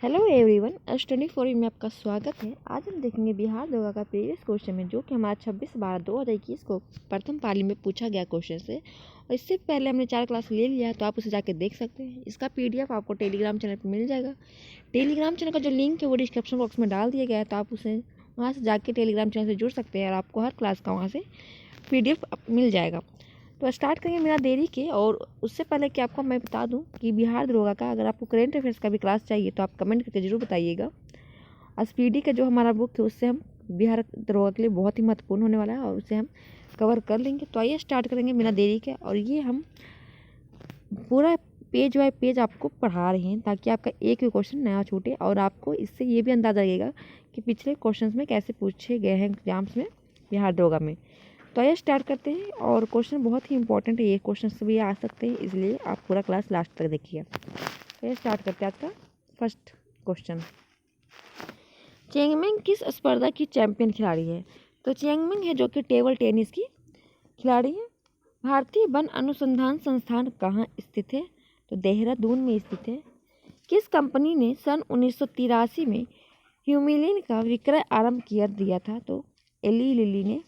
Hello everyone, study for you में आपका स्वागत है। आज हम देखेंगे बिहार दरोगा का प्रीवियस क्वेश्चन में, जो कि हमारा 26/12/2021 को प्रथम पाली में पूछा गया क्वेश्चन से। और इससे पहले हमने 4 क्लास ले लिया है, तो आप उसे जाके देख सकते हैं। इसका PDF आपको टेलीग्राम चैनल पर मिल जाएगा। टेलीग्राम चैनल का जो लिंक है वो डिस्क्रिप्शन बॉक्स में डाल दिया गया है, तो आप उसे वहाँ से जाके टेलीग्राम चैनल से जुड़ सकते हैं और आपको हर क्लास का वहाँ से PDF मिल जाएगा। तो स्टार्ट करेंगे बिना देरी के। और उससे पहले कि आपको मैं बता दूं कि बिहार दरोगा का अगर आपको करेंट अफेयर्स का भी क्लास चाहिए तो आप कमेंट करके ज़रूर बताइएगा। SPD का जो हमारा बुक है उससे हम बिहार दरोगा के लिए बहुत ही महत्वपूर्ण होने वाला है और उसे हम कवर कर लेंगे। तो आइए स्टार्ट करेंगे बिना देरी के। और ये हम पूरा पेज बाय पेज आपको पढ़ा रहे हैं ताकि आपका एक भी क्वेश्चन नया छूटे और आपको इससे ये भी अंदाज़ा लगेगा कि पिछले क्वेश्चन में कैसे पूछे गए हैं एग्जाम्स में बिहार दरोगा में। तो आइए स्टार्ट करते हैं। और क्वेश्चन बहुत ही इंपॉर्टेंट है, ये क्वेश्चन से भी आ सकते हैं, इसलिए आप पूरा क्लास लास्ट तक देखिए। तो ये स्टार्ट करते हैं आपका फर्स्ट क्वेश्चन। चेंगमेंग किस स्पर्धा की चैंपियन खिलाड़ी है? तो चेंगमेंग है जो कि टेबल टेनिस की खिलाड़ी है। भारतीय वन अनुसंधान संस्थान कहाँ स्थित है? तो देहरादून में स्थित है। किस कंपनी ने सन 1983 में ह्यूमिलिन का विक्रय आरंभ कर दिया था? तो एली लिली ने।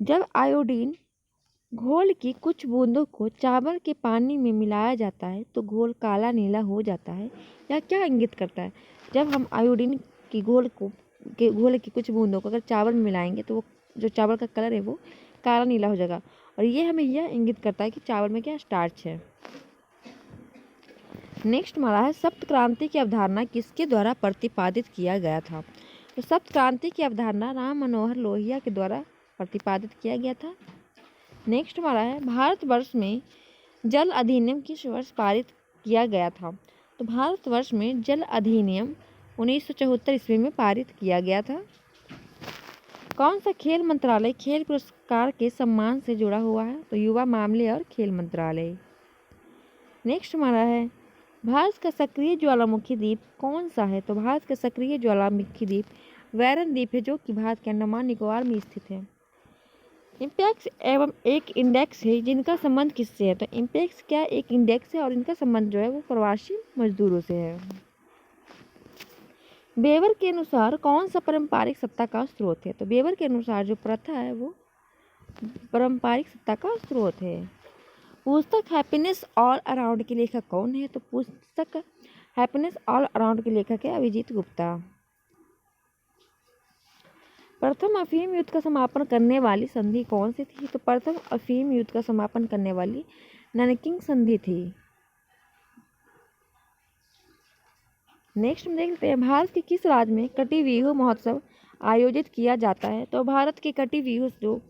जब आयोडीन घोल की कुछ बूंदों को चावल के पानी में मिलाया जाता है तो घोल काला नीला हो जाता है, यह क्या इंगित करता है? जब हम आयोडीन की घोल की कुछ बूंदों को अगर चावल में मिलाएंगे तो वो जो चावल का कलर है वो काला नीला हो जाएगा, और ये हमें यह इंगित करता है कि चावल में क्या स्टार्च है। नेक्स्ट हमारा है सप्त क्रांति की अवधारणा किसके द्वारा प्रतिपादित किया गया था? तो सप्त क्रांति की अवधारणा राम मनोहर लोहिया के द्वारा प्रतिपादित किया गया था। नेक्स्ट हमारा है भारतवर्ष में जल अधिनियम किस वर्ष पारित किया गया था? तो भारतवर्ष में जल अधिनियम 1974 ईस्वी में पारित किया गया था। कौन सा खेल मंत्रालय खेल पुरस्कार के सम्मान से जुड़ा हुआ है? तो युवा मामले और खेल मंत्रालय। नेक्स्ट हमारा है भारत का सक्रिय ज्वालामुखी द्वीप कौन सा है? तो भारत का सक्रिय ज्वालामुखी द्वीप वैरन द्वीप है, जो कि भारत के अंडमान निकोबार में स्थित है। इम्पैक्स एवं एक इंडेक्स है जिनका संबंध किससे है? तो इम्पैक्स क्या एक इंडेक्स है और इनका संबंध जो है वो प्रवासी मजदूरों से है। वेबर के अनुसार कौन सा पारंपरिक सत्ता का स्रोत है? तो वेबर के अनुसार जो प्रथा है वो पारंपरिक सत्ता का स्रोत है। पुस्तक हैप्पीनेस ऑल अराउंड के लेखक कौन है? तो पुस्तक हैप्पीनेस ऑल अराउंड के लेखक है अभिजीत गुप्ता। प्रथम अफीम युद्ध का समापन करने वाली संधि कौन सी थी? तो प्रथम अफीम युद्ध का समापन करने वाली ननकिंग संधि थी। नेक्स्ट हम देख लेते हैं भारत के किस राज्य में कटिबिहू महोत्सव आयोजित किया जाता है? तो भारत के कटिबिहू जो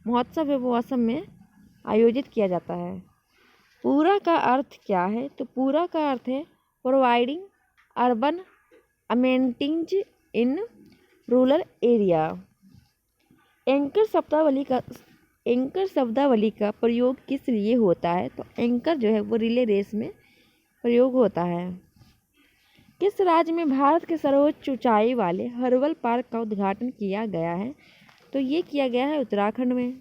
महोत्सव है वो असम में आयोजित किया जाता है। पूरा का अर्थ क्या है? तो पूरा का अर्थ है providing urban amenities in rural area. Anchor शब्दावली का प्रयोग किस लिए होता है? तो एंकर जो है वो रिले रेस में प्रयोग होता है। किस राज्य में भारत के सर्वोच्च ऊंचाई वाले हर्बल पार्क का उद्घाटन किया गया है? तो ये किया गया है उत्तराखंड में।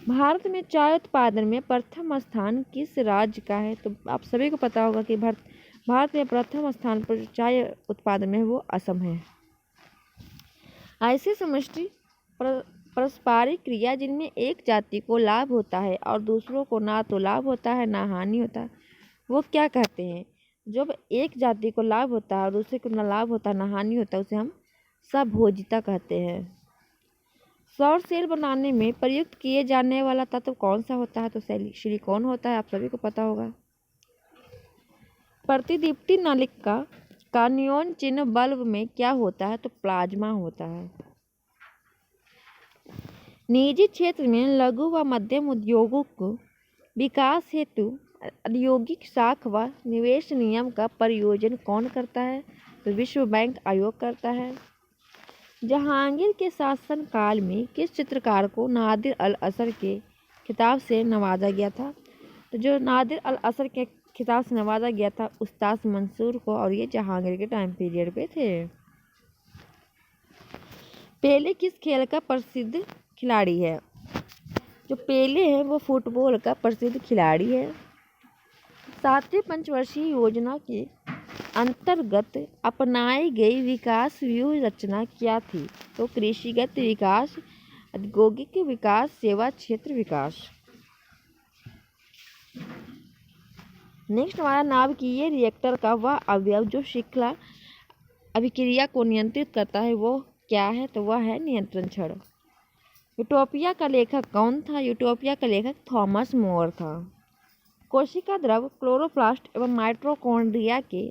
भारत में चाय उत्पादन में प्रथम स्थान किस राज्य का है? तो आप सभी को पता होगा कि भारत में प्रथम स्थान पर चाय उत्पादन में वो असम है। ऐसे समष्टि पारस्परिक क्रिया जिनमें एक जाति को लाभ होता है और दूसरों को ना तो लाभ होता है ना हानि होता है, वो क्या कहते हैं? जब एक जाति को लाभ होता है और दूसरे को ना लाभ होता है ना हानि होता है, उसे हम सबभोजिता कहते हैं। सौर सेल बनाने में प्रयुक्त किए जाने वाला तत्व कौन सा होता है? तो सिलिकॉन होता है, आप सभी को पता होगा। प्रतिदीप्ति नलिका का नियॉन चिन्ह बल्ब में क्या होता है? तो प्लाज्मा होता है। निजी क्षेत्र में लघु व मध्यम उद्योगों को विकास हेतु औद्योगिक साख व निवेश नियम का प्रयोजन कौन करता है? तो विश्व बैंक आयोग करता है। जहांगीर के शासन काल में किस चित्रकार को नादिर अल असर के खिताब से नवाजा गया था? तो जो नादिर अल असर के खिताब से नवाजा गया था उस्ताद मंसूर को, और ये जहांगीर के टाइम पीरियड पे थे। पेले किस खेल का प्रसिद्ध खिलाड़ी है? जो पेले है वो फुटबॉल का प्रसिद्ध खिलाड़ी है। सातवीं पंचवर्षीय योजना के अंतर्गत अपनाई गई विकास व्यूह रचना क्या थी? तो कृषिगत विकास, औद्योगिक विकास, सेवा क्षेत्र विकास। नेक्स्ट हमारा नाभिकीय रिएक्टर का वह अवयव जो श्रृंखला अभिक्रिया को नियंत्रित करता है वो क्या है? तो वह है नियंत्रण छड़। यूटोपिया का लेखक कौन था? यूटोपिया का लेखक थॉमस मोर था। कोशिका द्रव क्लोरोप्लास्ट एवं माइटोकॉन्ड्रिया के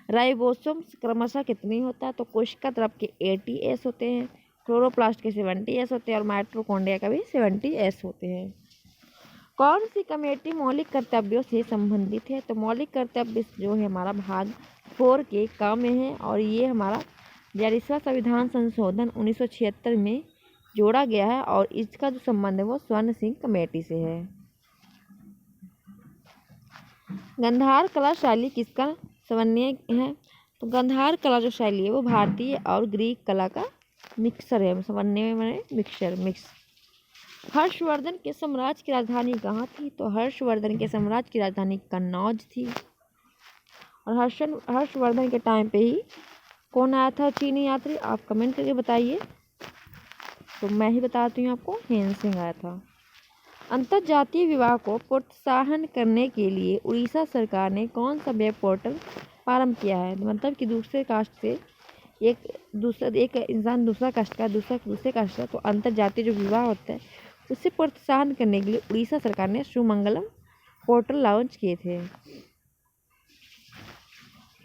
राइबोसोम क्रमशः कितनी होता है? तो कोशिका द्रव के 80S होते हैं, क्लोरोप्लास्ट के 70S होते हैं और माइटोकॉन्ड्रिया का भी 70S होते हैं। कौन सी कमेटी मौलिक कर्तव्यों से संबंधित है? तो मौलिक कर्तव्य जो है हमारा भाग 4 के काम में है और ये हमारा 42वां संविधान संशोधन 1976 में जोड़ा गया है और इसका जो संबंध है वो स्वर्ण सिंह कमेटी से है। गंधार कला शैली किसका समन्वय है? तो गंधार कला जो शैली है वो भारतीय और ग्रीक कला का मिक्सर है। समन्वय माने मिक्स। हर्षवर्धन के साम्राज्य की राजधानी कहाँ थी? तो हर्षवर्धन के साम्राज्य की राजधानी कन्नौज थी। और हर्षवर्धन के टाइम पे ही कौन आया था चीनी यात्री? आप कमेंट करके बताइए। तो मैं ही बताती हूँ आपको, हेन सिंह आया था। अंतरजातीय विवाह को प्रोत्साहन करने के लिए उड़ीसा सरकार ने कौन सा वेब पोर्टल प्रारंभ किया है? मतलब कि दूसरे कास्ट से एक इंसान दूसरा कास्ट का दूसरे कास्ट का, तो अंतरजातीय जो विवाह होता है उससे प्रोत्साहन करने के लिए उड़ीसा सरकार ने शुभमंगलम पोर्टल लॉन्च किए थे।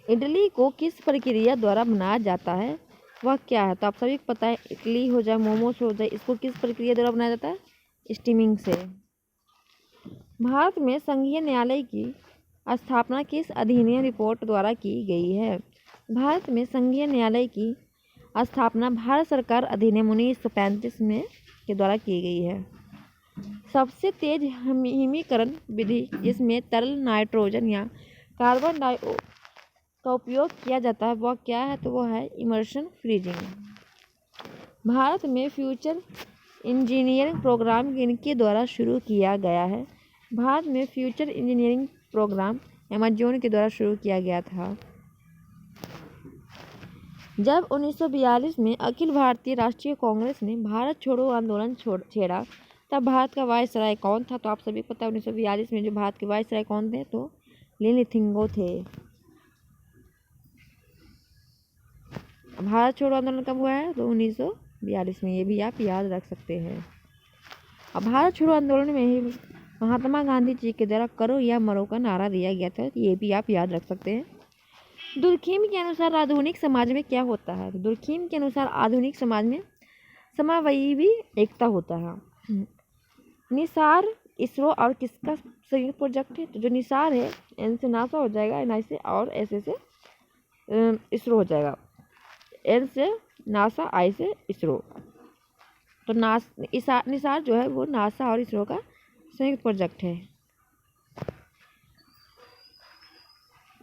इडली को किस प्रक्रिया द्वारा बनाया जाता है? वह क्या है? तो आप सभी को पता है, इडली हो जाए, मोमोज हो जाए, इसको किस प्रक्रिया द्वारा बनाया जाता है? स्टीमिंग से। भारत में संघीय न्यायालय की स्थापना किस अधिनियम रिपोर्ट द्वारा की गई है? भारत में संघीय न्यायालय की स्थापना भारत सरकार अधिनियम 1935 में के द्वारा की गई है। सबसे तेज हिमीकरण विधि जिसमें तरल नाइट्रोजन या कार्बन डाइऑक्साइड का उपयोग किया जाता है वह क्या है? तो वह है इमर्शन फ्रीजिंग। भारत में फ्यूचर इंजीनियरिंग प्रोग्राम किनके द्वारा शुरू किया गया है? भारत में फ्यूचर इंजीनियरिंग प्रोग्राम अमेजोन के द्वारा शुरू किया गया था। जब 1942 में अखिल भारतीय राष्ट्रीय कांग्रेस ने भारत छोड़ो आंदोलन छेड़ा तब भारत का वायसराय कौन था? तो आप सभी को पता है 1942 में जो भारत के वायसराय कौन थे? तो लिनथिंगो थे। भारत छोड़ो आंदोलन कब हुआ है? तो 1942 में, ये भी आप याद रख सकते हैं। अब भारत छोड़ो आंदोलन में ही महात्मा गांधी जी के द्वारा करो या मरो का नारा दिया गया था, ये भी आप याद रख सकते हैं। दुर्खिम के अनुसार आधुनिक समाज में क्या होता है? दुर्खिम के अनुसार आधुनिक समाज में समावयवी एकता होता है। निसार इसरो और किसका संयुक्त प्रोजेक्ट है? तो जो निसार है एन से नासा हो जाएगा, एन से और एस से इसरो हो जाएगा। एन से नासा, आई से इसरो। तो निसार जो है वो नासा और इसरो का संयुक्त प्रोजेक्ट है।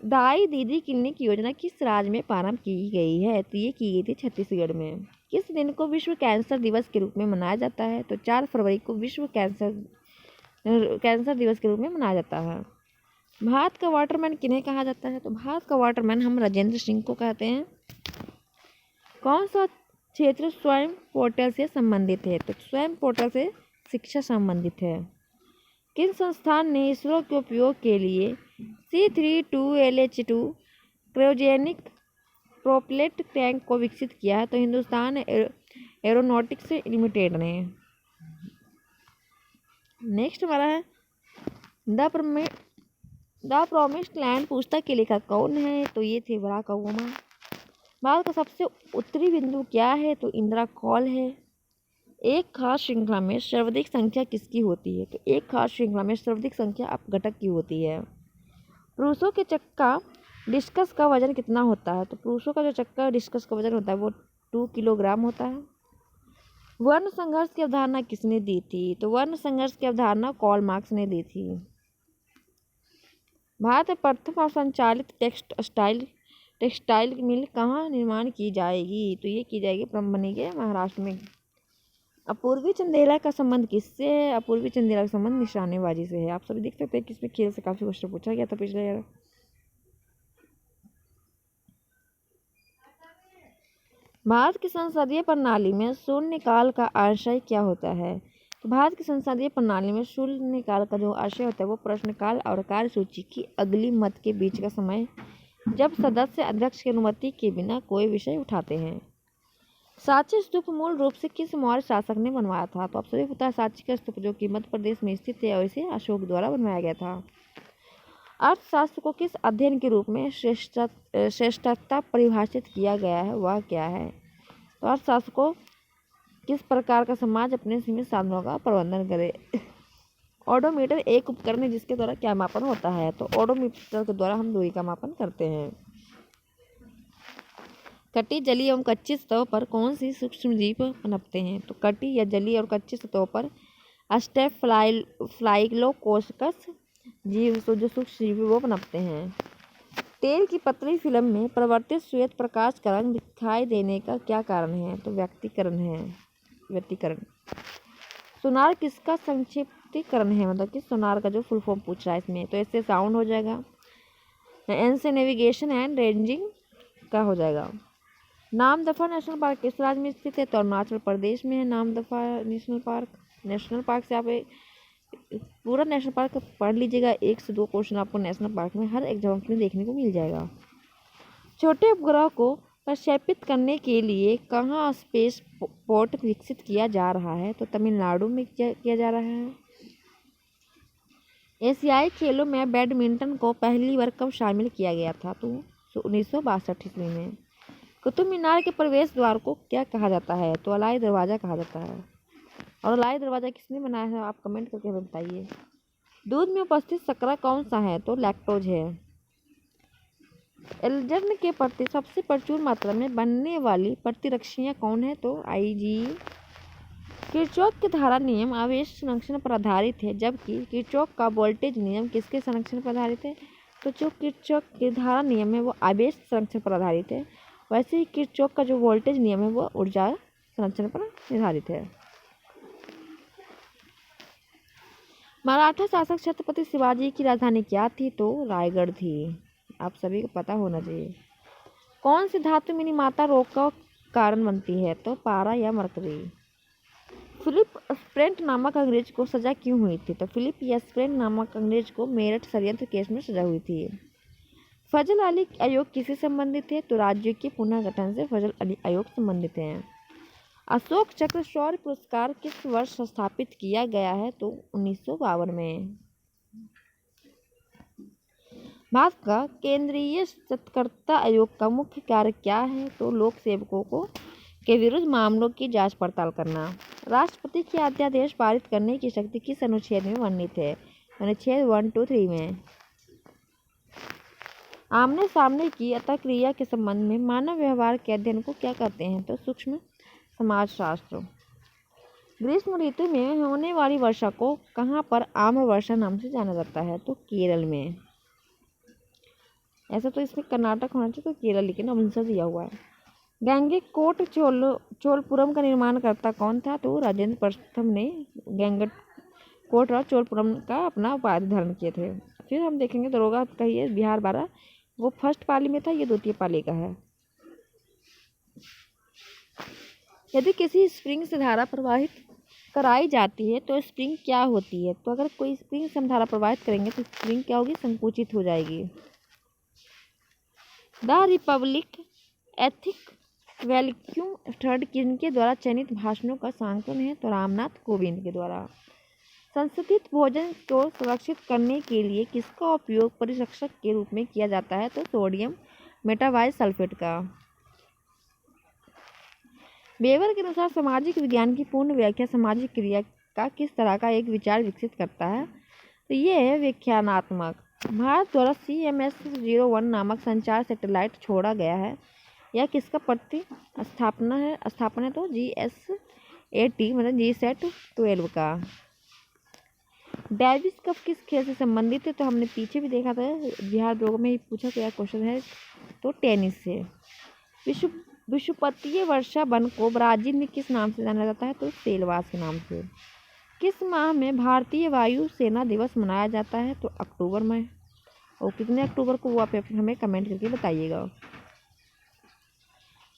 दाई दीदी क्लिनिक योजना किस राज्य में प्रारंभ की गई है? तो ये की गई थी छत्तीसगढ़ में। किस दिन को विश्व कैंसर दिवस के रूप में मनाया जाता है? तो 4 फरवरी को विश्व कैंसर दिवस के रूप में मनाया जाता है। भारत का वाटरमैन किन्हें कहा जाता है? तो भारत का वाटरमैन हम राजेंद्र सिंह को कहते हैं। कौन सा क्षेत्र स्वयं पोर्टल से संबंधित है? तो स्वयं पोर्टल से शिक्षा संबंधित है। किन संस्थान ने इसरो के उपयोग के लिए C32LH2 क्रायोजेनिक प्रोपेलर टैंक को विकसित किया है? तो हिंदुस्तान एरोनॉटिक्स लिमिटेड ने। नेक्स्ट हमारा है द प्रॉमिस्ड लैंड पुस्तक के लेखक कौन है? तो ये थे बराक ओबामा। भारत का सबसे उत्तरी बिंदु क्या है? तो इंदिरा कॉल है। एक खास श्रृंखला में सर्वाधिक संख्या किसकी होती है? तो एक खास श्रृंखला में सर्वाधिक संख्या अपघटक की होती है। पुरुषों के चक्का डिस्कस का वजन कितना होता है? तो पुरुषों का जो चक्का डिस्कस का वजन होता है वो 2 किलोग्राम होता है। वर्ण संघर्ष की अवधारणा किसने दी थी? तो वर्ण संघर्ष की अवधारणा कार्ल मार्क्स ने दी थी। भारत में प्रथम और संचालित टेक्सटाइल मिल कहाँ निर्माण की जाएगी? तो ये की जाएगी ब्रह्मणी के महाराष्ट्र में। अपूर्वी चंदेला का संबंध किससे है? अपूर्वी चंदेला का संबंध निशानेबाजी से है। आप सभी देख सकते हैं कि इसमें खेल से काफी क्वेश्चन पूछा गया था पिछले ईयर। भारत की संसदीय प्रणाली में शून्यकाल का आशय क्या होता है? तो भारत की संसदीय प्रणाली में शून्यकाल का जो आशय होता है वो प्रश्नकाल और कार्यसूची की अगली मत के बीच का समय जब सदस्य अध्यक्ष की अनुमति के बिना कोई विषय उठाते हैं। सांची स्तूप मूल रूप से किस मौर्य शासक ने बनवाया था? तो आप सभी पता है सांची का स्तूप जो कि मध्य प्रदेश में स्थित है और इसे अशोक द्वारा बनवाया गया था। अर्थशास्त्र को किस अध्ययन के रूप में श्रेष्ठता परिभाषित किया गया है, वह क्या है? तो अर्थशास्त्र को किस प्रकार का समाज अपने सीमित साधनों का प्रबंधन करे। ओडोमीटर एक उपकरण है जिसके द्वारा क्या मापन होता है? तो ओडोमीटर के द्वारा हम दूरी का मापन करते हैं। कटी, जलीय एवं कच्ची सतहों पर कौन सी सूक्ष्म जीव पनपते हैं? तो कटी या जलीय और कच्ची सतहों पर स्टेफलाइलोकोकस जीव जो सूक्ष्म जीव वो पनपते हैं। तेल की पतली फिल्म में परिवर्तित श्वेत प्रकाश का रंग दिखाई देने का क्या कारण है? तो व्यतिकरण। सोनार किसका संक्षिप्तीकरण है? मतलब कि सोनार का जो फुल फॉर्म पूछ रहा है इसमें, तो इससे साउंड हो जाएगा। एन से नेविगेशन एंड रेंजिंग का हो जाएगा। नामदफा नेशनल पार्क किस राज्य में स्थित है? तो अरुणाचल प्रदेश में है Namdapha national park. National park से आप पूरा नेशनल पार्क पढ़ लीजिएगा, 1 से 2 क्वेश्चन आपको नेशनल पार्क में हर एग्जाम में देखने को मिल जाएगा। छोटे उपग्रह को प्रक्षेपित करने के लिए कहाँ स्पेस पोर्ट विकसित किया जा रहा है? तो तमिलनाडु में किया जा रहा है। एशियाई खेलों में बैडमिंटन को पहली बार कब शामिल किया गया था? तो 1962 ईस्वी में। कुतुब मीनार के प्रवेश द्वार को क्या कहा जाता है? तो अलाई दरवाज़ा कहा जाता है। और अलाई दरवाज़ा किसने बनाया है? आप कमेंट करके बताइए। दूध में उपस्थित शर्करा कौन सा है? तो लैक्टोज है। एल्जर्न के प्रति सबसे प्रचुर मात्रा में बनने वाली प्रतिरक्षियाँ कौन है? तो आईजी। किरचॉफ के धारा नियम आवेश संरक्षण पर आधारित है, जबकि किरचॉफ का वोल्टेज नियम किसके संरक्षण पर आधारित है? तो जो किरचॉफ के धारा नियम है वो आवेश संरक्षण पर आधारित है, वैसे ही किरचॉफ का जो वोल्टेज नियम है वो ऊर्जा संरक्षण पर निर्धारित है। मराठा शासक छत्रपति शिवाजी की राजधानी क्या थी? तो रायगढ़ थी। आप सभी को पता होना चाहिए। कौन सी धातु मिनी माता रोग का कारण बनती है? तो पारा या मरकरी। फिलिप स्प्रेंट नामक अंग्रेज को सजा क्यों हुई थी? तो फिलिप या स्प्रेंट नामक अंग्रेज को मेरठ षड्यंत्र केस में सजा हुई थी। फजल अली आयोग किससे संबंधित है? तो राज्यों के पुनर्गठन से फजल अली आयोग संबंधित है। अशोक चक्र शौर्य पुरस्कार किस वर्ष स्थापित किया गया है? तो 1952 में। भारत का केंद्रीय सत्कर्ता आयोग का मुख्य कार्य क्या है? तो लोक सेवकों के विरुद्ध मामलों की जांच पड़ताल करना। राष्ट्रपति के अध्यादेश पारित करने की शक्ति किस अनुच्छेद में वर्णित है? अनुच्छेद 1, 2, 3 में। आमने सामने की अंतःक्रिया के संबंध में मानव व्यवहार के अध्ययन को क्या कहते हैं? तो सूक्ष्म समाजशास्त्र। ग्रीष्म ऋतु में होने वाली वर्षा को कहाँ पर आम्र वर्षा नाम से जाना जाता है? तो केरल में। ऐसा तो इसमें कर्नाटक होना चाहिए, तो केरल, लेकिन आंसर दिया हुआ है। गंगैकोट चोलपुरम का निर्माण करता कौन था? तो राजेंद्र प्रथम ने गंगैकोट और चोलपुरम का अपना उपाधि धारण किए थे। फिर हम देखेंगे दरोगा का ये बिहार 12, वो फर्स्ट पाली में था, ये द्वितीय पाली का है। यदि किसी स्प्रिंग से धारा प्रवाहित कराई जाती है तो स्प्रिंग क्या होती है? तो अगर कोई स्प्रिंग से हम धारा प्रवाहित करेंगे तो स्प्रिंग क्या होगी? संकुचित हो जाएगी। The Republic ethic volume third किनके द्वारा चयनित भाषणों का सांकलन है? तो रामनाथ कोविंद के द्वारा। संशोधित भोजन को सुरक्षित करने के लिए किसका उपयोग परिरक्षक के रूप में किया जाता है? तो सोडियम मेटाबाइसल्फेट का। वेबर के अनुसार सामाजिक विज्ञान की पूर्ण व्याख्या सामाजिक क्रिया का किस तरह का एक विचार विकसित करता है? तो ये है व्याख्यानात्मक। भारत द्वारा CMS-01 नामक संचार सैटेलाइट छोड़ा गया है, यह किसका स्थापना है? तो GSAT मतलब GSAT-12 का। डेविस कप किस खेल से संबंधित है? तो हमने पीछे भी देखा था, बिहार 2 में ही पूछा गया क्वेश्चन है, तो टेनिस से। विश्व विषुवतीय वर्षा वन को ब्राजील में किस नाम से जाना जाता है? तो सेलवास के नाम से। किस माह में भारतीय वायु सेना दिवस मनाया जाता है? तो अक्टूबर में। और कितने अक्टूबर को वो आप हमें कमेंट करके बताइएगा।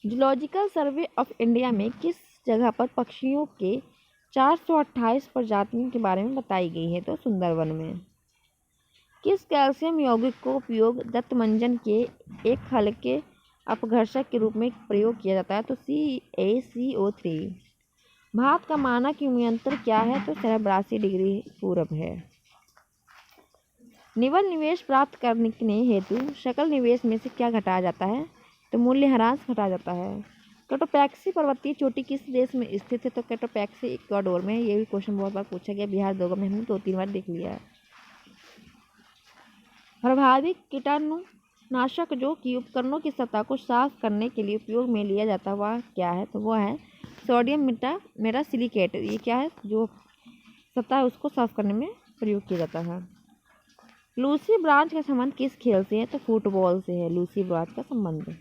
जूलॉजिकल सर्वे ऑफ इंडिया में किस जगह पर पक्षियों के 428 प्रजातियों के बारे में बताई गई है? तो सुंदरवन में। किस कैल्शियम यौगिक को उपयोग दंतमंजन के एक हल्के अपघर्षक के रूप में प्रयोग किया जाता है? तो CaCO3। भारत का मानक यूनियंत्र क्या है? तो 82 डिग्री पूरब है। निवल निवेश प्राप्त करने हेतु सकल निवेश में से क्या घटाया जाता है? तो मूल्यह्रास घटाया जाता है। कैटोपैक्सी पर्वतीय चोटी किस देश में स्थित है? तो कैटोपैक्सी इक्वाडोर में। ये भी क्वेश्चन बहुत बार पूछा गया, बिहार 2 में हमने 2-3 बार देख लिया है। प्रभावी कीटाणुनाशक जो कि उपकरणों की सतह को साफ करने के लिए उपयोग में लिया जाता है वह क्या है? तो वह है सोडियम मेटासिलिकेट। ये क्या है? जो सतह है उसको साफ करने में प्रयोग किया जाता है। लूसी ब्रांच का संबंध किस खेल से है? तो फुटबॉल से है लूसी ब्रांच का संबंध।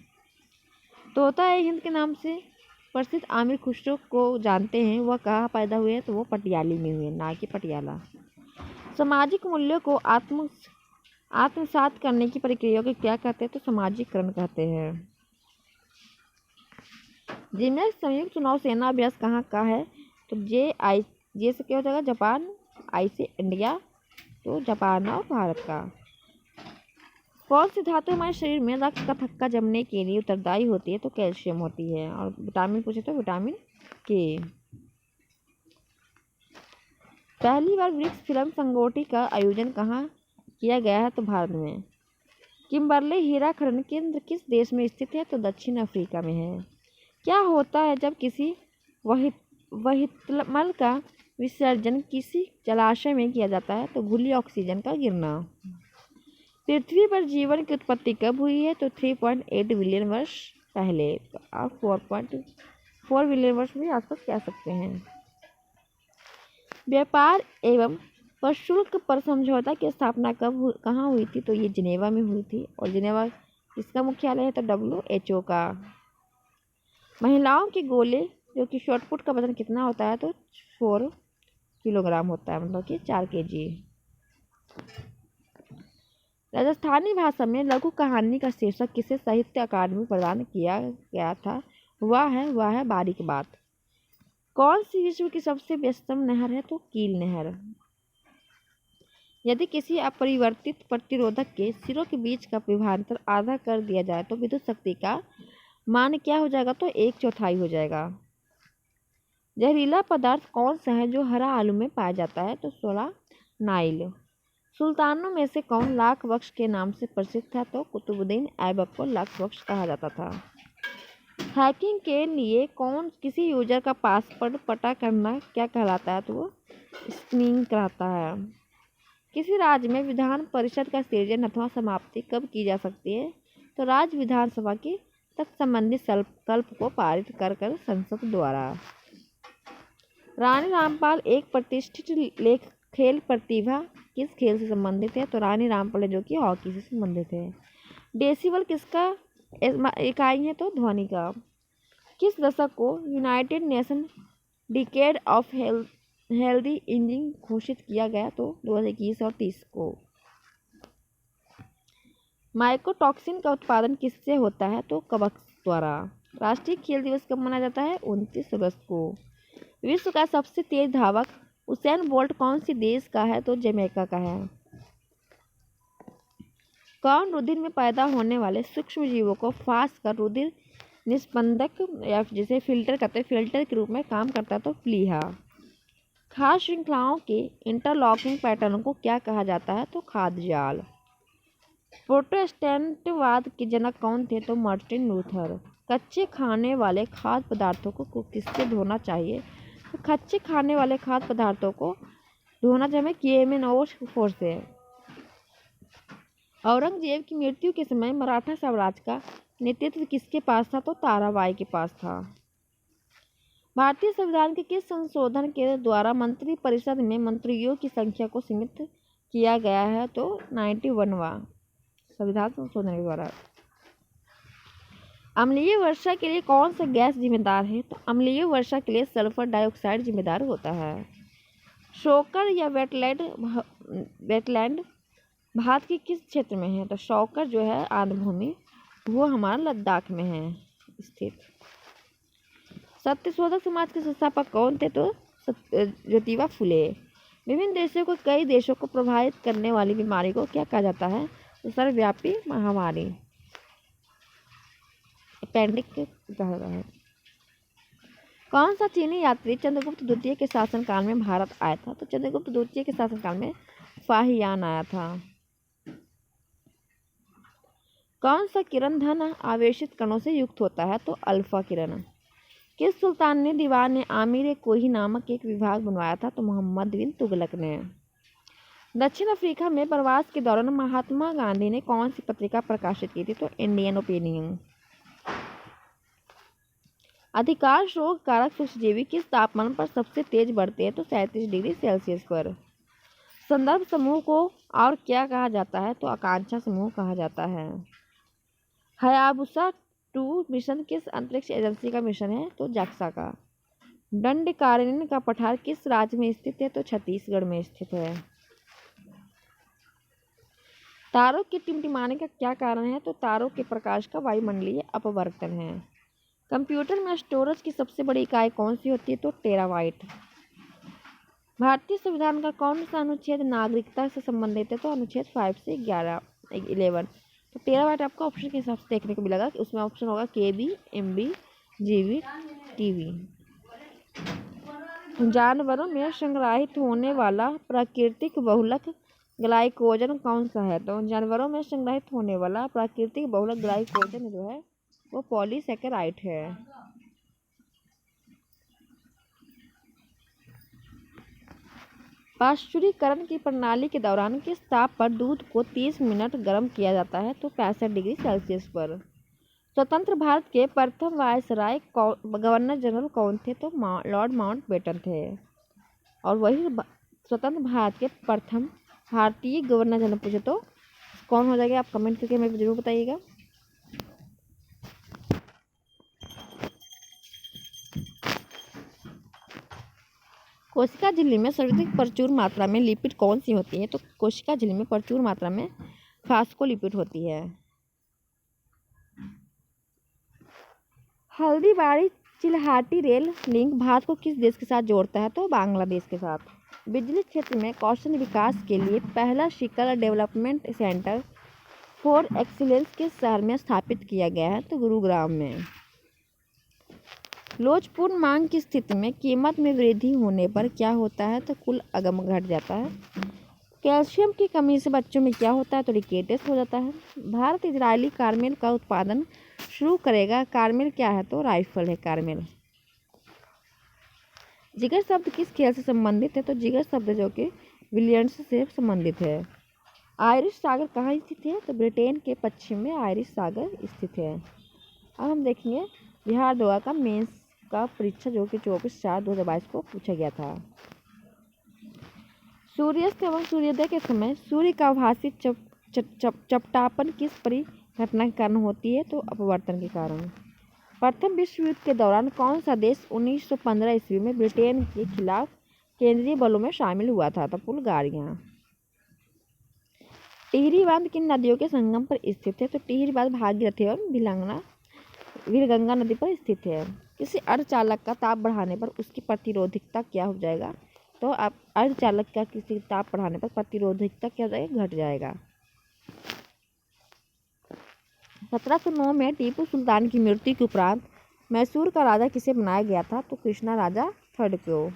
तोता ए हिंद के नाम से प्रसिद्ध आमिर खुसरो को जानते हैं, वह कहाँ पैदा हुए हैं? तो वो पटियाली में हुए, ना कि पटियाला। सामाजिक मूल्यों को आत्मसात करने की प्रक्रिया को क्या कहते हैं? तो सामाजिकरण कहते हैं। जिम्नस संयुक्त नौसेना अभ्यास कहाँ का है? तो जे से क्या हो जाएगा? जापान, आई से इंडिया, तो जापान और भारत का। कौन सी धातु हमारे शरीर में रक्त का थक्का जमने के लिए उत्तरदायी होती है? तो कैल्शियम होती है। और विटामिन पूछे तो विटामिन के। पहली बार ब्रिक्स फिल्म संगोष्ठी का आयोजन कहाँ किया गया है? तो भारत में। किम्बरले हीरा खनन केंद्र किस देश में स्थित है? तो दक्षिण अफ्रीका में है। क्या होता है जब किसी वहितमल का विसर्जन किसी जलाशय में किया जाता है? तो घुली ऑक्सीजन का गिरना। पृथ्वी पर जीवन की उत्पत्ति कब हुई है? तो 3.8 बिलियन वर्ष पहले। तो आप 4.4 बिलियन वर्ष भी आसपास कह सकते हैं। व्यापार एवं प्रशुल्क पर समझौता की स्थापना कहाँ हुई थी? तो ये जिनेवा में हुई थी। और जिनेवा इसका मुख्यालय है? तो WHO का। महिलाओं के गोले जो कि शॉटपुट का वजन कितना होता है? तो 4 किलोग्राम होता है, मतलब कि 4 kg। राजस्थानी भाषा में लघु कहानी का शीर्षक किसे साहित्य अकादमी प्रदान किया गया था? वह है बारीक बात। कौन सी विश्व की सबसे व्यस्तम नहर है? तो कील नहर। यदि किसी अपरिवर्तित प्रतिरोधक के सिरों के बीच का विभवांतर आधा कर दिया जाए तो विद्युत शक्ति का मान क्या हो जाएगा? तो 1/4 हो जाएगा। जहरीला पदार्थ कौन सा है जो हरा आलू में पाया जाता है? तो सोला नाइल। सुल्तानों में से कौन लाख बख्श के नाम से प्रसिद्ध था? तो कुतुबुद्दीन ऐबक को लाख बख्श कहा जाता था। हैकिंग के लिए किसी यूजर का पासवर्ड पता करना क्या कहलाता है? तो वो स्क्रीनिंग कहलाता है। किसी राज्य में विधान परिषद का सृजन अथवा समाप्ति कब की जा सकती है? तो राज्य विधानसभा के तक संबंधित संकल्प को पारित कर संसद द्वारा। रानी रामपाल एक प्रतिष्ठित खेल प्रतिभा किस खेल से संबंधित है? तो रानी रामपाल जो कि हॉकी से संबंधित है। डेसिबल किसका इकाई है? तो ध्वनि का। किस दशक को United nation decade of healthy ageing घोषित किया गया? तो 2021 और 30 को। माइकोटॉक्सिन का उत्पादन किससे होता है? तो कवक द्वारा। राष्ट्रीय खेल दिवस कब मनाया जाता है? 29 अगस्त को। विश्व का सबसे तेज धावक उसेन बोल्ट कौन सी देश का है? तो जमैका का है। कौन रुधिर में पैदा होने वाले सूक्ष्म जीवों को फास कर रुधिर निस्पंदक या जिसे फिल्टर कहते हैं फिल्टर के रूप में काम करता है? तो प्लीहा। खाद्य श्रृंखलाओं के इंटरलॉकिंग पैटर्न को क्या कहा जाता है? तो खाद्य जाल। प्रोटेस्टेंटवाद के जनक कौन थे? तो मार्टिन लूथर। कच्चे खाने वाले खाद्य पदार्थों को किससे धोना चाहिए? तो कच्चे खाने वाले खाद्य पदार्थों को धोना चाहिए KMNO4 से। औरंगजेब की मृत्यु के समय मराठा साम्राज्य का नेतृत्व किसके पास था? तो ताराबाई के पास था। भारतीय संविधान के किस संशोधन के द्वारा मंत्री परिषद में मंत्रियों की संख्या को सीमित किया गया है? तो 91वां संविधान संशोधन के द्वारा। अम्लीय वर्षा के लिए कौन सा गैस जिम्मेदार है? तो अम्लीय वर्षा के लिए सल्फर डाइऑक्साइड जिम्मेदार होता है। शोकर या वेटलैंड भारत के किस क्षेत्र में है? तो शोकर जो है आर्द्र भूमि, वो हमारा लद्दाख में है स्थित। सत्यशोधक समाज के संस्थापक कौन थे? तो ज्योतिबा फुले। विभिन्न देशों को कई देशों को प्रभावित करने वाली बीमारी को क्या कहा जाता है? तो सर्वव्यापी महामारी, एपेंडिक कहा जाता है। कौन सा चीनी यात्री चंद्रगुप्त द्वितीय के शासनकाल में भारत आया था? तो चंद्रगुप्त द्वितीय के शासनकाल में फाहियान आया था। कौन सा किरण धन आवेशित कणों से युक्त होता है? तो अल्फा किरण। किस सुल्तान ने दीवान आमिर कोही नामक एक विभाग बनवाया था? तो मोहम्मद बिन तुगलक ने। दक्षिण अफ्रीका में प्रवास के दौरान महात्मा गांधी ने कौन सी पत्रिका प्रकाशित की थी? तो इंडियन ओपिनियन। अधिकांश रोग कारक सूक्ष्मजीवी किस तापमान पर सबसे तेज बढ़ते हैं? तो 37 डिग्री सेल्सियस पर। संदर्भ समूह को और क्या कहा जाता है? तो आकांक्षा समूह कहा जाता है। हयाबुसा 2 मिशन किस अंतरिक्ष एजेंसी का मिशन है? तो जाक्सा का। दंडकारण्य का पठार किस राज्य में स्थित है? तो छत्तीसगढ़ में स्थित है। तारों के टिमटिमाने का क्या कारण है? तो तारों के प्रकाश का वायुमंडलीय अपवर्तन है। कंप्यूटर में स्टोरेज की सबसे बड़ी इकाई कौन सी होती है? तो टेराबाइट। भारतीय संविधान का कौन सा अनुच्छेद नागरिकता से संबंधित है? तो अनुच्छेद 5 से 11। तो टेराबाइट आपको ऑप्शन के हिसाब से देखने को मिलेगा कि उसमें ऑप्शन होगा KB, MB, GB, TB। जानवरों में संग्रहित होने वाला प्राकृतिक बहुलक ग्लाइकोजन कौन सा है? तो जानवरों में संग्रहित होने वाला प्राकृतिक बहुलक ग्लाइकोजन जो है वो पॉलीसैकेराइड है। पाश्चुरीकरण की प्रणाली के दौरान किस ताप पर दूध को 30 मिनट गर्म किया जाता है? तो 65 डिग्री सेल्सियस पर। स्वतंत्र भारत के प्रथम वायसराय गवर्नर जनरल कौन थे? तो लॉर्ड माउंटबेटन थे। और वही स्वतंत्र भारत के प्रथम भारतीय गवर्नर जनरल पूछे तो कौन हो जाएगा? आप कमेंट करके हमें जरूर बताइएगा। कोशिका झिल्ली में सर्वाधिक प्रचुर मात्रा में लिपिड कौन सी होती है? तो कोशिका झिल्ली में प्रचुर मात्रा में फास्फोलिपिड होती है। हल्दीबाड़ी चिल्हाटी रेल लिंक भारत को किस देश के साथ जोड़ता है? तो बांग्लादेश के साथ। बिजली क्षेत्र में कौशल विकास के लिए पहला skill development centre for excellence किस शहर में स्थापित किया गया है? तो गुरुग्राम में। लोचपूर्ण मांग की स्थिति में कीमत में वृद्धि होने पर क्या होता है? तो कुल आगम घट जाता है। कैल्शियम की कमी से बच्चों में क्या होता है? तो रिकेटस हो जाता है। भारत इजरायली कार्मेल का उत्पादन शुरू करेगा। कार्मेल क्या है? तो राइफल है कार्मेल। जिगर शब्द किस खेल से संबंधित है? तो जिगर शब्द जो कि बिलियर्ड्स से संबंधित है। आयरिश सागर कहाँ स्थित है? तो ब्रिटेन के पश्चिम में आयरिश सागर स्थित है। अब हम देखेंगे बिहार दोगा का मेंस का परीक्षा जो कि 24/4/2022 को पूछा गया था। सूर्यास्त एवं सूर्योदय के समय सूर्य का आभासी चपटापन किस परिघटना के कारण होती है? तो अपवर्तन के कारण। प्रथम विश्व युद्ध के दौरान कौन सा देश 1915 ईस्वी में ब्रिटेन के खिलाफ केंद्रीय बलों में शामिल हुआ था? तो बुल्गारिया। टिहरी बांध किन नदियों के संगम पर स्थित है? तो टिहरी बांध भागीरथी एवं वीरगंगा नदी पर स्थित है। किसी अर्धचालक का ताप बढ़ाने पर उसकी प्रतिरोधकता क्या हो जाएगा? तो आप अर्धचालक का किसी ताप बढ़ाने पर प्रतिरोधकता क्या हो जाएगा? घट जाएगा। 1709 में टीपू सुल्तान की मृत्यु के उपरांत मैसूर का राजा किसे बनाया गया था? तो कृष्णा राजा 3rd को।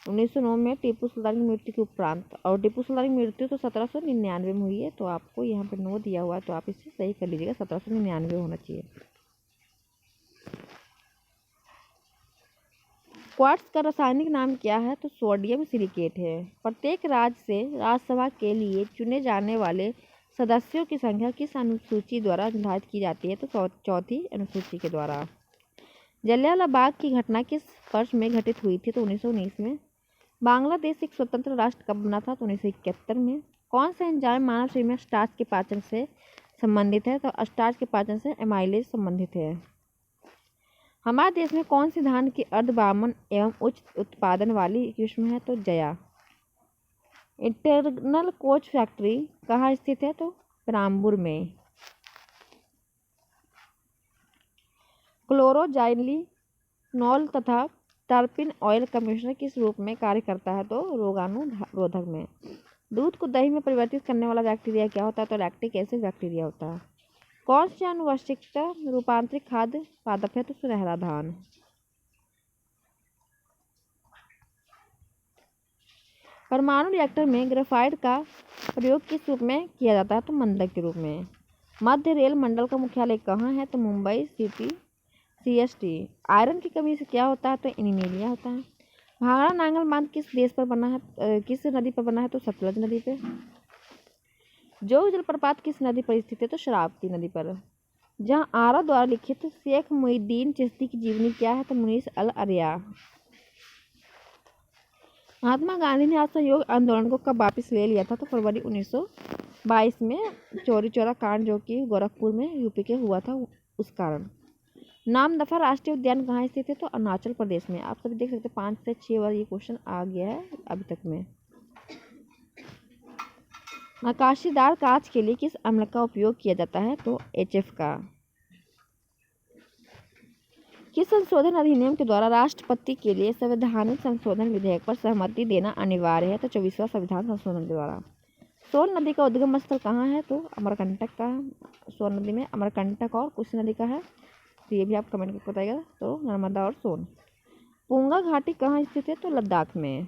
1909 में टीपू सुल्तान की मृत्यु के उपरांत, और टीपू सुल्तान की मृत्यु तो 1799 में हुई है। तो आपको यहाँ पे 9 दिया हुआ है तो आप इसे सही कर लीजिएगा, 1799 होना चाहिए। क्वार्ट्ज का रासायनिक नाम क्या है? तो सोडियम सिलिकेट है। प्रत्येक राज्य से राज्यसभा के लिए चुने जाने वाले सदस्यों की संख्या किस अनुसूची द्वारा निर्धारित की जाती है? तो 4थी अनुसूची के द्वारा। जलियांवाला बाग की घटना किस वर्ष में घटित हुई थी? तो 1919 में। बांग्लादेश एक स्वतंत्र राष्ट्र कब बना था? तो 1971 में। कौन सा एंजाइम मानव शरीर में स्टार्च के पाचन से संबंधित है? तो स्टार्च के पाचन से एमाइलेज संबंधित है। हमारे देश में कौन सी धान की अर्धबामन एवं उच्च उत्पादन वाली किस्म है? तो जया। इंटरनल कोच फैक्ट्री कहाँ स्थित है? तो पेराम्बूर में। क्लोरोजाइलिनॉल तथा टर्पिन ऑयल कमिश्नर किस रूप में कार्य करता है? तो रोगाणुरोधक में। दूध को दही में परिवर्तित करने वाला बैक्टीरिया क्या होता है? तो लैक्टिक एसिड बैक्टीरिया होता है। कौन सी आनुवंशिकता रूपांतरित खाद्य पादप है? तो सुनहरा धान। परमाणु रिएक्टर में ग्रेफाइट का प्रयोग किस रूप में किया जाता है? तो मंदक के रूप में। मध्य रेल मंडल का मुख्यालय कहाँ है? तो मुंबई सिटी CST। आयरन की कमी से क्या होता है? तो एनीमिया होता है। भांगड़ा नांगल बांध किस देश पर बना है? किस नदी पर बना है? तो सतलज नदी पे। जोग जलप्रपात किस नदी पर स्थित है? तो शरावती नदी पर। जहाँ आरा द्वारा लिखित शेख मुहिद्दीन चिश्ती की जीवनी क्या है? तो मुनीस अल अरिया। महात्मा गांधी ने असहयोग आंदोलन को कब वापस ले लिया था? तो फरवरी 1922 में चौरी चौरा कांड जो कि गोरखपुर में यूपी के हुआ था उस कारण। नामदफा राष्ट्रीय उद्यान कहाँ स्थित है? तो अरुणाचल प्रदेश में। आप सभी देख सकते हैं 5 से 6 बार ये क्वेश्चन आ गया है अभी तक में। नक्काशीदार कांच के लिए किस अम्ल का उपयोग किया जाता है? तो HF का। किस संशोधन अधिनियम के द्वारा राष्ट्रपति के लिए संवैधानिक संशोधन विधेयक पर सहमति देना अनिवार्य है? तो 24वां संविधान संशोधन के द्वारा। सोन नदी का उद्गम स्थल कहाँ है? तो अमरकंटक का। सोन नदी में अमरकंटक और कुछ नदी का है, तो ये भी आप कमेंट करके बताइएगा। तो नर्मदा और सोन। पूंगा घाटी कहाँ स्थित है? तो लद्दाख में।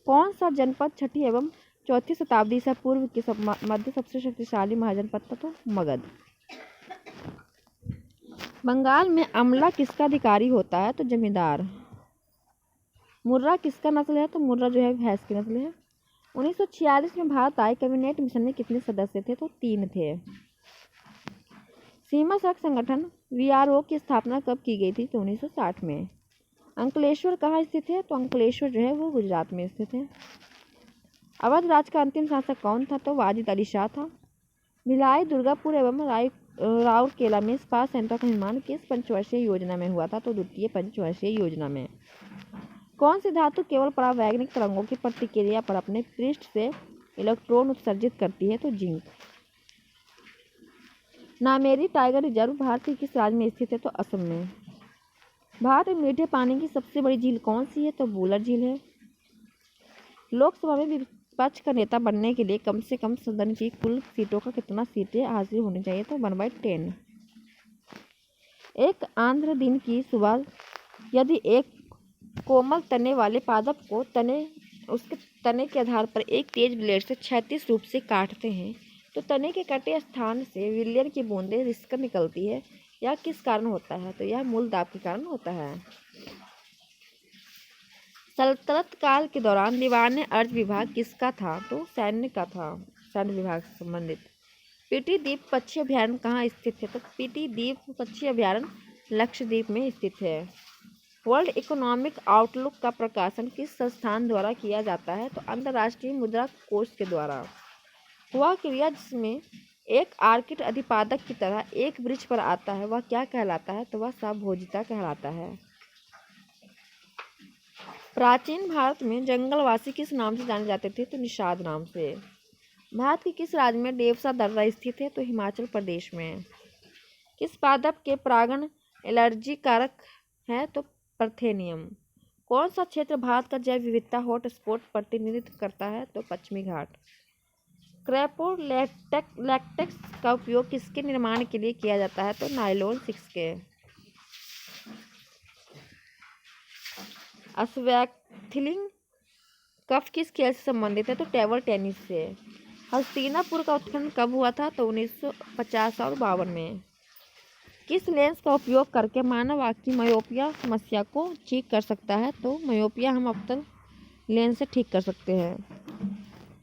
कौन सा जनपद 6ठी एवं 4ठी शताब्दी ईसा पूर्व के मध्य सबसे शक्तिशाली महाजनपद था? तो मगध। बंगाल में अमला किसका अधिकारी होता है? तो जमींदार। मुर्रा किसका नस्ल है? तो मुर्रा जो है भैंस की नस्ल है। 1946 में भारत आए कैबिनेट मिशन में कितने सदस्य थे? तो 3 थे। सीमा सड़क संगठन VRO की स्थापना कब की गई थी? तो 1960 में। अंकलेश्वर कहाँ स्थित है? तो अंकलेश्वर जो है वो गुजरात में स्थित है। अवध राज्य का अंतिम शासक कौन था? तो वाजिद अली शाह था। भिलाई, दुर्गापुर एवं राउरकेला में स्पा सेंटर का निर्माण किस पंचवर्षीय योजना में हुआ था? तो द्वितीय पंचवर्षीय योजना में। कौन सी धातु केवल परावैंगनिक तरंगों की प्रतिक्रिया पर अपने पृष्ठ से इलेक्ट्रॉन उत्सर्जित करती है? तो zinc. Nameri tiger reserve Bharat के किस राज्य में स्थित है? तो असम में। भारत में मीठे पानी की सबसे बड़ी झील कौन सी है? तो वुलर झील है। लोकसभा में विपक्ष का नेता बनने के लिए कम से कम सदन की कुल सीटों का कितना सीटें हासिल होनी चाहिए? तो 1/10। एक आंध्र दिन की सुबह यदि एक कोमल तने वाले पादप को उसके तने के आधार पर एक तेज ब्लेड से क्षैतिज रूप से काटते हैं तो तने के कटे स्थान से विलयन की बूंदें रिसकर निकलती है। यह किस कारण होता है? तो यह मूल दाब के कारण होता है। सल्तनत काल के दौरान दीवान अर्ज विभाग किसका था? तो सैन्य का था, सैन्य विभाग से संबंधित। पीटी द्वीप पक्षी अभ्यारण्य कहाँ स्थित है? तो पीटी द्वीप पक्षी अभ्यारण्य लक्षद्वीप में स्थित है। वर्ल्ड इकोनॉमिक आउटलुक का प्रकाशन किस संस्थान द्वारा किया जाता है? तो अंतर्राष्ट्रीय मुद्रा कोष के द्वारा। वह क्रिया जिसमें एक आर्किड अधिपादक की तरह एक वृक्ष पर आता है वह क्या कहलाता है? तो वह साभोजिता कहलाता है। प्राचीन भारत में जंगलवासी किस नाम से जाने जाते थे? तो निषाद नाम से। भारत के किस राज्य में डेवसा दर्रा स्थित है? तो हिमाचल प्रदेश में। किस पादप के परागण एलर्जी कारक है? तो पार्थेनियम। कौन सा क्षेत्र भारत का जैव विविधता हॉटस्पॉट प्रतिनिधित्व करता है? तो पश्चिमी घाट। क्रैपोर लैटेक्स का उपयोग किसके निर्माण के लिए किया जाता है? तो नायलॉन 6 के। अस्वैक्थिलिंग कफ किस खेल से संबंधित है? तो टेबल टेनिस से। हस्तिनापुर का उत्खनन कब हुआ था? तो 1950 और 52 में। किस लेंस का उपयोग करके मानव आँख की मायोपिया समस्या को ठीक कर सकता है? तो मायोपिया हम अवतल लेंस से ठीक कर सकते हैं।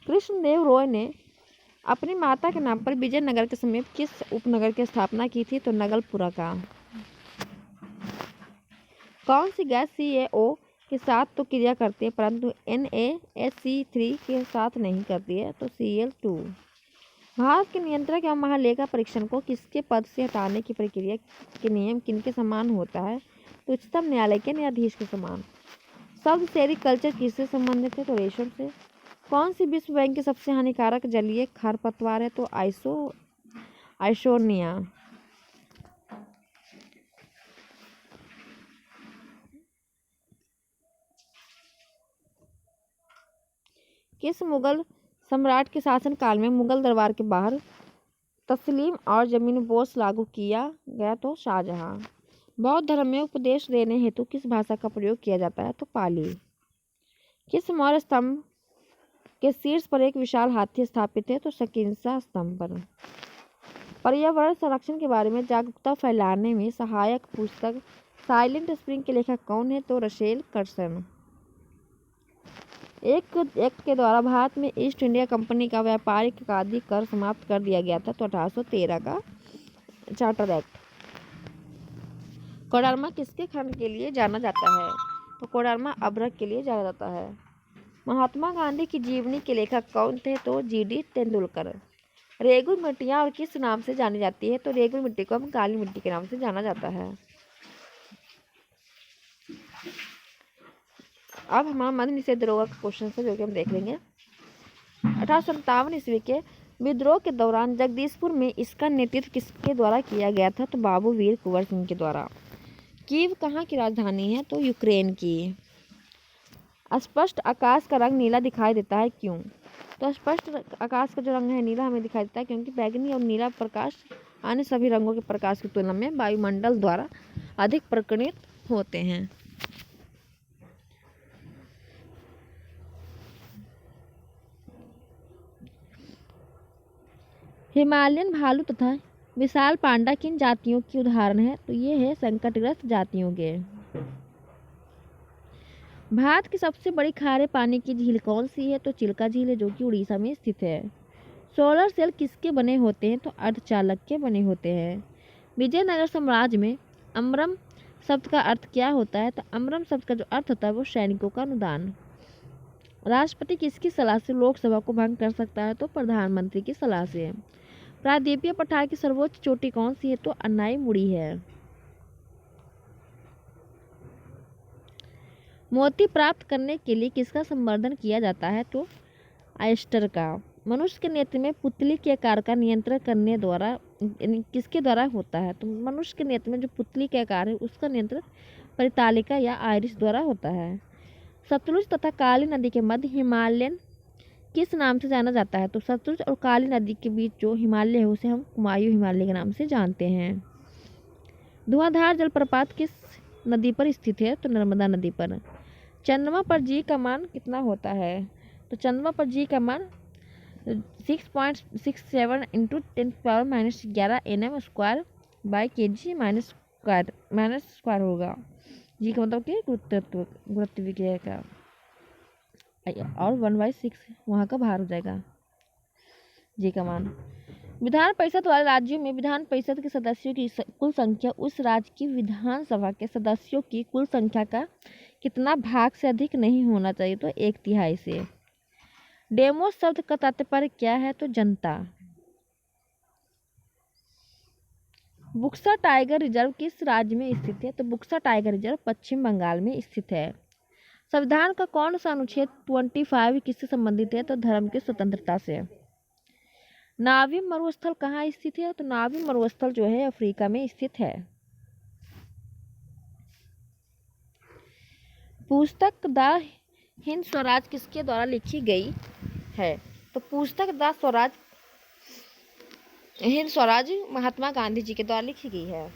कृष्णदेव रॉय ने अपनी माता के नाम पर विजयनगर के समीप किस उपनगर की स्थापना की थी? तो नगलपुरा का। कौन सी गैस CO के साथ तो क्रिया करती है परंतु NaSC3 के साथ नहीं करती है, तो Cl2। भारत के नियंत्रक एवं महालेखा परीक्षण को किसके पद से हटाने की प्रक्रिया के नियम किनके समान होता है, तो उच्चतम न्यायालय के न्यायाधीश के समान। शब्द सेरीकल्चर किससे संबंधित है, तो रेशम से। कौन सी विश्व बैंक की सबसे हानिकारक जलीय खरपतवार है, तो आइसोनिया। किस मुगल सम्राट के शासन काल में मुगल दरबार के बाहर तस्लीम और जमीन-पोश लागू किया गया, तो शाहजहां। बौद्ध धर्म में उपदेश देने हेतु किस भाषा का प्रयोग किया जाता है, तो पाली। किस मौर्य स्तंभ के शीर्ष पर एक विशाल हाथी स्थापित है, तो शकिंसा स्तंभ पर। पर्यावरण संरक्षण के बारे में जागरूकता फैलाने में सहायक पुस्तक साइलेंट स्प्रिंग के लेखक कौन है, तो रसेल कर्सन। एक एक्ट के द्वारा भारत में ईस्ट इंडिया कंपनी का व्यापारिक अधिकार समाप्त कर दिया गया था, तो 1813 का चार्टर एक्ट। कोडरमा किसके खंड के लिए जाना जाता है, तो कोडरमा अभ्रक के लिए जाना जाता है। महात्मा गांधी की जीवनी के लेखक कौन थे, तो GD तेंदुलकर। रेगुर मिट्टियाँ और किस नाम से जानी जाती है, तो रेगुर मिट्टी को हम काली मिट्टी के नाम से जाना जाता है। अब हमारा मद्य निषेध दरोगा का क्वेश्चन है जो कि हम देख लेंगे। 1857 ईस्वी के विद्रोह के दौरान जगदीशपुर में इसका नेतृत्व किसके द्वारा किया गया था, तो बाबू वीर कुंवर सिंह के द्वारा। कीव कहाँ की राजधानी है, तो यूक्रेन की। स्पष्ट आकाश का रंग नीला दिखाई देता है, क्यों, तो स्पष्ट आकाश का जो रंग है नीला हमें दिखाई देता है क्योंकि बैगनी और नीला प्रकाश अन्य सभी रंगों के प्रकाश की तुलना में वायुमंडल द्वारा अधिक प्रकटित होते हैं। हिमालयन भालू तथा विशाल पांडा किन जातियों की उदाहरण है, तो ये है संकटग्रस्त जातियों के। भारत की सबसे बड़ी खारे पानी की झील कौन सी है, तो चिल्का झील है जो कि उड़ीसा में स्थित है। सोलर सेल किसके बने होते हैं, तो अर्धचालक के बने होते हैं। विजयनगर साम्राज्य में अमरम शब्द का अर्थ क्या होता है, तो अमरम शब्द का जो अर्थ होता है वो सैनिकों का अनुदान। राष्ट्रपति किसकी सलाह से लोकसभा को भंग कर सकता है, तो प्रधानमंत्री की सलाह से। प्रायद्वीपीय पठार की सर्वोच्च चोटी कौन सी है, तो अन्नाईमुड़ी है। मोती प्राप्त करने के लिए किसका संवर्धन किया जाता है, तो ऑयस्टर का। मनुष्य के नेत्र में पुतली के आकार का नियंत्रण करने द्वारा किसके द्वारा होता है, तो मनुष्य के नेत्र में जो पुतली के आकार है उसका नियंत्रण परितालिका या आइरिस द्वारा होता है। सतलुज तथा काली नदी के मध्य हिमालयन किस नाम से जाना जाता है, तो सतलुज और काली नदी के बीच जो हिमालय है उसे हम कुमायूं हिमालय के नाम से जानते हैं। धुआंधार जलप्रपात किस नदी पर स्थित है, तो नर्मदा नदी पर। चंद्रमा पर जी का मान कितना होता है, तो चंद्रमा पर जी का मान 6.67 × 10⁻⁻11 nm² by kg minus square होगा। जी का मतलब कि गुरुत्वाकर्षण का, और 1/6 वहाँ का भार हो जाएगा जी का मान। विधान परिषद वाले राज्यों में विधान परिषद के सदस्यों की कुल संख्या उस राज्य की विधानसभा के सदस्यों की कुल संख्या का कितना भाग से अधिक नहीं होना चाहिए, तो 1/3 से। डेमोस शब्द का तात्पर्य क्या है, तो जनता। बुक्सा टाइगर रिजर्व किस राज्य में स्थित है, तो बुक्सा टाइगर रिजर्व पश्चिम बंगाल में स्थित है। संविधान का कौन सा अनुच्छेद 25 किससे संबंधित है, तो धर्म की स्वतंत्रता से। नावी मरुस्थल कहाँ स्थित है, तो नावी मरुस्थल जो है अफ्रीका में स्थित है। पुस्तक द हिंद स्वराज किसके द्वारा लिखी गई है, तो पुस्तक द स्वराज हिंद स्वराज महात्मा गांधी जी के द्वारा लिखी गई है।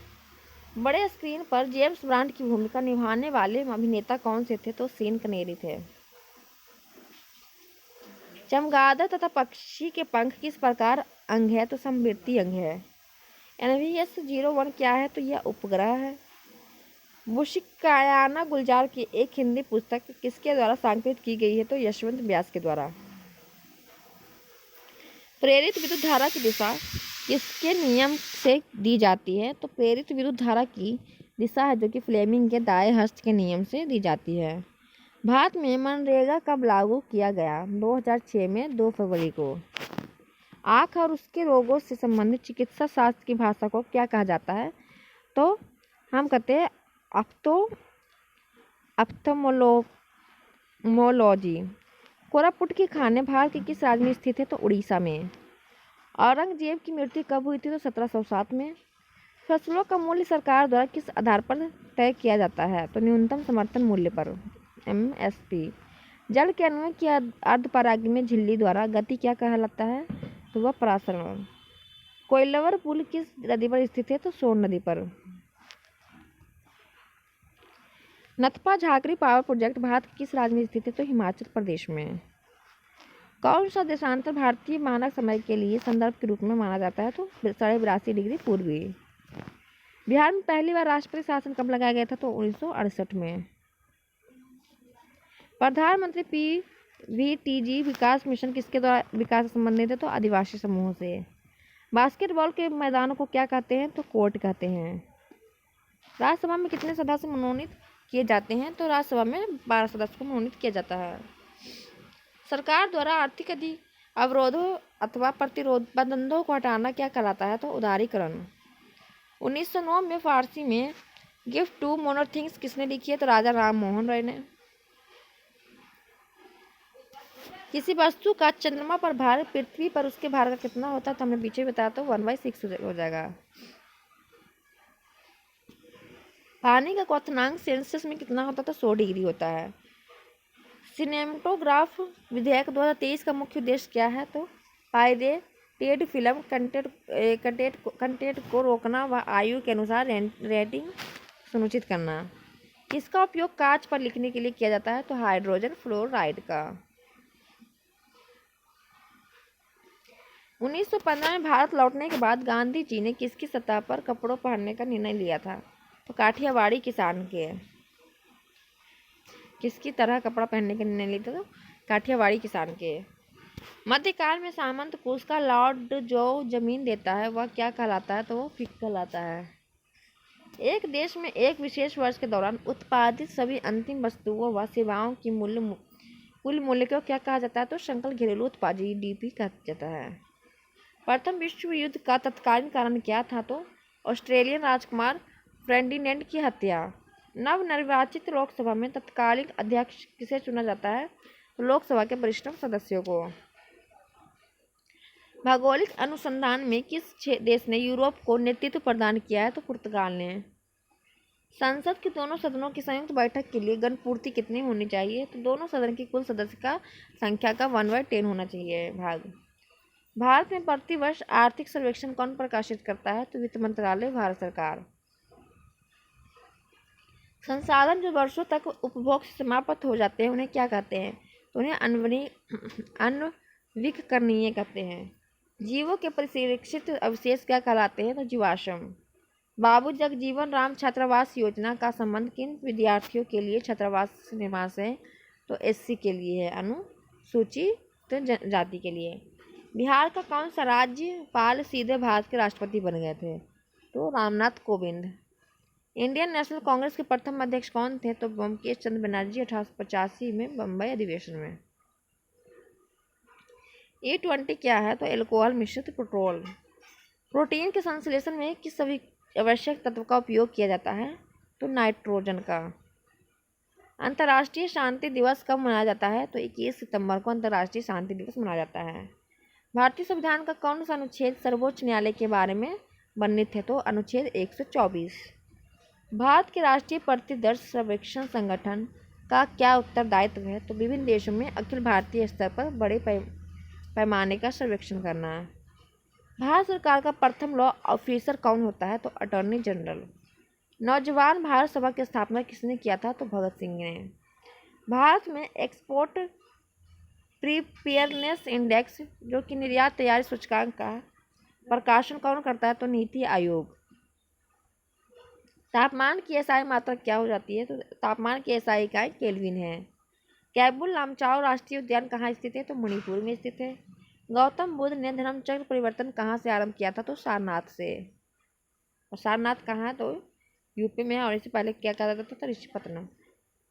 बड़े स्क्रीन पर जेम्स बॉन्ड की भूमिका निभाने वाले अभिनेता कौन से थे, तो सीन कनेरी थे। चमगादड़ तथा पक्षी के पंख किस प्रकार अंग है, तो समवृत्ति अंग है। NVS-01 क्या है, तो यह उपग्रह है। बुशिकायाना गुलजार की एक हिंदी पुस्तक किसके द्वारा संकलित की गई है, तो यशवंत व्यास के द्वारा। प्रेरित विद्युत धारा की दिशा किसके नियम से दी जाती है, तो प्रेरित विद्युत धारा की दिशा है जो कि फ्लेमिंग के दाएं हस्त के नियम से दी जाती है। भारत में मनरेगा कब लागू किया गया? 2006 में 2 फरवरी को। आँख और उसके रोगों से संबंधित चिकित्सा शास्त्र की भाषा को क्या कहा जाता है? तो हम कहते हैं ऑप्थेल्मोलॉजी। कोरापुट की खाने भारत के किस राज्य में स्थित है? तो उड़ीसा में। औरंगजेब की मृत्यु कब हुई थी? तो 1707 में। फसलों का मूल्य सरकार द्वारा किस आधार पर तय किया जाता है? तो न्यूनतम समर्थन मूल्य पर, MSP। जल के अणुओं की अर्धपरागी में झिल्ली द्वारा गति क्या कहलाता है? तो वह परासरण। कोइलवर पुल किस नदी पर स्थित है? तो सोन नदी पर। नथपा झाकरी पावर प्रोजेक्ट भारत के किस राज्य में स्थित है? तो हिमाचल प्रदेश में। कौन सा देशांतर भारतीय मानक समय के लिए संदर्भ के रूप में माना जाता है? तो 82.5 पूर्वी। बिहार में पहली बार राष्ट्रपति शासन कब लगाया गया था? तो 1968 में। प्रधानमंत्री PVTG विकास मिशन किसके द्वारा विकास से संबंधित है? तो आदिवासी समूह से। बास्केटबॉल के मैदानों को क्या कहते हैं? तो कोर्ट कहते हैं। राज्यसभा में कितने सदस्य मनोनीत किए जाते हैं? तो राज्यसभा में 12 सदस्य को मनोनीत किया जाता है। सरकार द्वारा आर्थिक अवरोधों अथवा प्रतिबंधों को हटाना क्या कहलाता है? तो उदारीकरण। 1909 में फारसी में गिफ्ट टू मोनोथिंग्स किसने लिखी है? तो राजा राम मोहन राय ने। किसी वस्तु का चंद्रमा पर भार पृथ्वी पर उसके भार का कितना होता है? तो हमने पीछे बताया, तो 1/6 हो जाएगा। पानी का क्वथनांक सेल्सियस में कितना होता है? तो 100 डिग्री होता है। सिनेमेटोग्राफ विधेयक 2023 का मुख्य उद्देश्य क्या है? तो पायरेटेड फिल्म कंटेंट को रोकना व आयु के अनुसार रेटिंग सुनिश्चित करना। किसका उपयोग कांच पर लिखने के लिए किया जाता है? तो हाइड्रोजन फ्लोराइड का। 1915 में भारत लौटने के बाद गांधी जी ने किसकी सतह पर कपड़ों पहनने का निर्णय लिया था? तो काठियावाड़ी किसान के। किसकी तरह कपड़ा पहनने का निर्णय लिया था? तो काठियावाड़ी किसान के। मध्यकाल में सामंत कुश का लॉर्ड जो जमीन देता है वह क्या कहलाता है? तो वो फिक कहलाता है। एक देश में एक विशेष वर्ष के दौरान उत्पादित सभी अंतिम वस्तुओं व सेवाओं की कुल मूल्य को क्या कहा जाता है? तो सकल घरेलू उत्पाद GDP कहा जाता है। प्रथम विश्व युद्ध का तत्कालीन कारण क्या था? तो ऑस्ट्रेलियन राजकुमार फर्डिनेंड की हत्या। नवनिर्वाचित लोकसभा में तत्कालीन अध्यक्ष किसे चुना जाता है? लोकसभा के वरिष्ठ सदस्यों को। भौगोलिक अनुसंधान में किस देश ने यूरोप को नेतृत्व प्रदान किया है? तो पुर्तगाल ने। संसद के दोनों सदनों की संयुक्त बैठक के लिए गणपूर्ति कितनी होनी चाहिए? तो दोनों सदन की कुल सदस्य का संख्या का 1/10 होना चाहिए भाग। भारत में प्रतिवर्ष आर्थिक सर्वेक्षण कौन प्रकाशित करता है? तो वित्त मंत्रालय, भारत सरकार। संसाधन जो वर्षों तक उपभोग से समाप्त हो जाते हैं उन्हें क्या कहते हैं? तो उन्हें अनविकरणीय कहते हैं। जीवों के परिरक्षित अवशेष क्या कहलाते हैं? तो जीवाश्म। बाबू जगजीवन राम छात्रावास योजना का संबंध किन विद्यार्थियों के लिए छात्रावास निर्माण से? तो SC के लिए है, अनुसूचित जाति के लिए। बिहार का कौन सा राज्यपाल सीधे भारत के राष्ट्रपति बन गए थे? तो रामनाथ कोविंद। इंडियन नेशनल कांग्रेस के प्रथम अध्यक्ष कौन थे? तो बंकिम चंद्र बनर्जी 1885 में बम्बई अधिवेशन में। E20 क्या है? तो एल्कोहल मिश्रित पेट्रोल। प्रोटीन के संश्लेषण में किस सभी आवश्यक तत्व का उपयोग किया जाता है? तो नाइट्रोजन का। अंतर्राष्ट्रीय शांति दिवस कब मनाया जाता है? तो 21 सितंबर को अंतर्राष्ट्रीय शांति दिवस मनाया जाता है। भारतीय संविधान का कौन सा अनुच्छेद सर्वोच्च न्यायालय के बारे में वर्णित है? तो अनुच्छेद 124। भारत के राष्ट्रीय प्रतिदर्श सर्वेक्षण संगठन का क्या उत्तरदायित्व है? तो विभिन्न देशों में अखिल भारतीय स्तर पर बड़े पैमाने का सर्वेक्षण करना है। भारत सरकार का प्रथम लॉ ऑफिसर कौन होता है? तो अटॉर्नी जनरल। नौजवान भारत सभा की स्थापना किसने किया था? तो भगत सिंह ने। भारत में एक्सपोर्ट प्रिपेयरनेस इंडेक्स जो कि निर्यात तैयारी सूचकांक का प्रकाशन कौन करता है? तो नीति आयोग। तापमान की SI मात्रक क्या हो जाती है? तो तापमान की SI इकाई केल्विन है। कैबुल लामचाओ राष्ट्रीय उद्यान कहाँ स्थित है? तो मणिपुर में स्थित है। गौतम बुद्ध ने धर्मचक्र परिवर्तन कहाँ से आरंभ किया था? तो सारनाथ से। और सारनाथ कहाँ है? तो यूपी में है। और इससे पहले क्या कहा जाता था? ऋषिपत्तनम।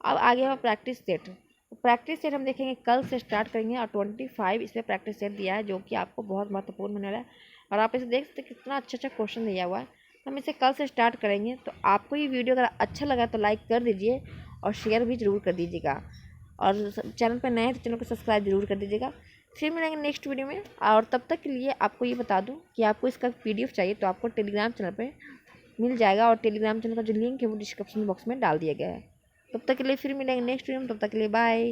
अब आगे हमारा प्रैक्टिस सेट। प्रैक्टिस सेट हम देखेंगे कल से स्टार्ट करेंगे और 25 इसमें प्रैक्टिस सेट दिया है जो कि आपको बहुत महत्वपूर्ण होने वाला है। और आप इसे देख सकते हैं कितना अच्छा क्वेश्चन दिया हुआ है। हम इसे कल से स्टार्ट करेंगे। तो आपको ये वीडियो अगर अच्छा लगा तो लाइक कर दीजिए और शेयर भी ज़रूर कर दीजिएगा। और चैनल पर नए हैं तो चैनल को सब्सक्राइब जरूर कर दीजिएगा। फिर मिलेंगे नेक्स्ट वीडियो में। और तब तक के लिए आपको ये बता दूँ कि आपको इसका PDF चाहिए तो आपको टेलीग्राम चैनल पर मिल जाएगा। और टेलीग्राम चैनल का जो लिंक है वो डिस्क्रिप्शन बॉक्स में डाल दिया गया है। तब तक के लिए फिर मिलेंगे नेक्स्ट वीडियो में। तब तक के लिए बाय।